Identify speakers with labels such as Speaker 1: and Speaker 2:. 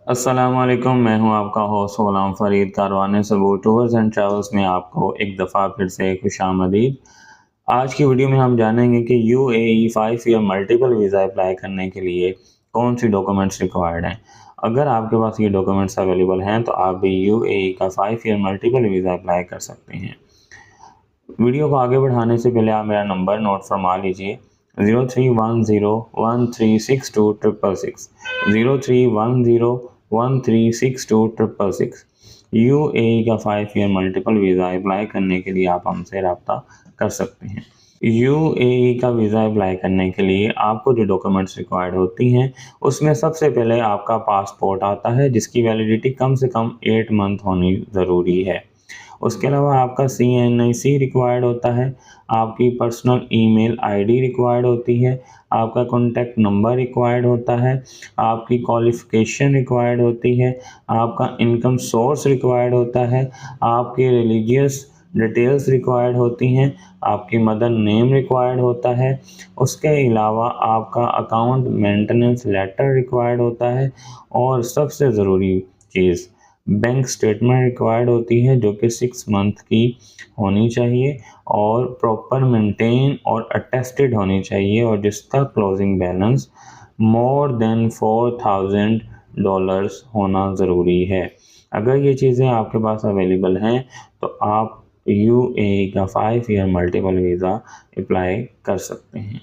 Speaker 1: अस्सलामुअलैकुम, मैं हूं आपका host Ghulam Farid. कारवाने Saboor tours and travels में आपको एक दफ़ा फिर से खुशामदीद। आज की वीडियो में हम जानेंगे कि UAE 5 year multiple visa apply करने के लिए कौन सी डॉक्यूमेंट्स रिक्वायर्ड हैं। अगर आपके पास ये डॉक्यूमेंट्स अवेलेबल हैं तो आप भी यूएई का 5 ईयर मल्टीपल वीज़ा अप्लाई कर सकते हैं। वीडियो को आगे बढ़ाने से पहले आप मेरा नंबर नोट फरमा लीजिए 03101362 666 03101362 666। यूएई का 5 ईयर मल्टीपल वीज़ा अप्लाई करने के लिए आप हमसे रब्ता कर सकते हैं। यूएई का वीज़ा अप्लाई करने के लिए आपको जो डॉक्यूमेंट्स रिक्वायर्ड होती हैं उसमें सबसे पहले आपका पासपोर्ट आता है, जिसकी वैलिडिटी कम से कम 8 मंथ होनी ज़रूरी है। उसके अलावा आपका CNIC रिक्वायर्ड होता है, आपकी पर्सनल ईमेल आईडी रिक्वायर्ड होती है, आपका कॉन्टैक्ट नंबर रिक्वायर्ड होता है, आपकी क्वालिफ़िकेशन रिक्वायर्ड होती है, आपका इनकम सोर्स रिक्वायर्ड होता है, आपकी रिलीजियस डिटेल्स रिक्वायर्ड होती हैं, आपकी मदर नेम रिक्वायर्ड होता है। उसके अलावा आपका अकाउंट मेंटेनेंस लेटर रिक्वायर्ड होता है और सबसे ज़रूरी चीज़ बैंक स्टेटमेंट रिक्वायर्ड होती है, जो कि 6 मंथ की होनी चाहिए और प्रॉपर मेंटेन और अटेस्टेड होनी चाहिए और जिसका क्लोजिंग बैलेंस मोर देन $4000 होना ज़रूरी है। अगर ये चीज़ें आपके पास अवेलेबल हैं तो आप यूएई का 5 ईयर मल्टीपल वीज़ा अप्लाई कर सकते हैं।